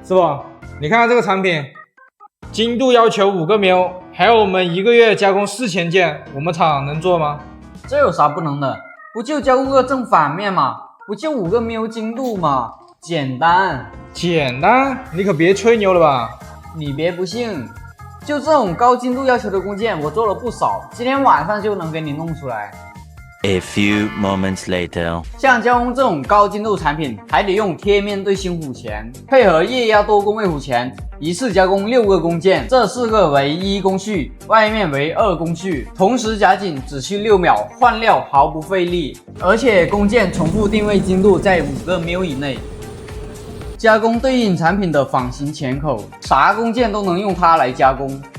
师傅，你看看这个产品，精度要求5个喵，还要我们1个月加工4000件，我们厂能做吗？这有啥不能的？不就加工个正反面吗？不就5个喵精度吗？简单。简单？你可别吹牛了吧？你别不信，就这种高精度要求的工件，我做了不少，今天晚上就能给你弄出来。A few moments later， 像加工这种高精度产品，还得用贴面对芯弧钳，配合液压多工位弧钳，一次加工6个工件，这4个为1工序，外面为2工序，同时夹紧只需6秒，换料毫不费力，而且工件重复定位精度在5个喵以内。加工对应产品的仿型钳口，啥工件都能用它来加工。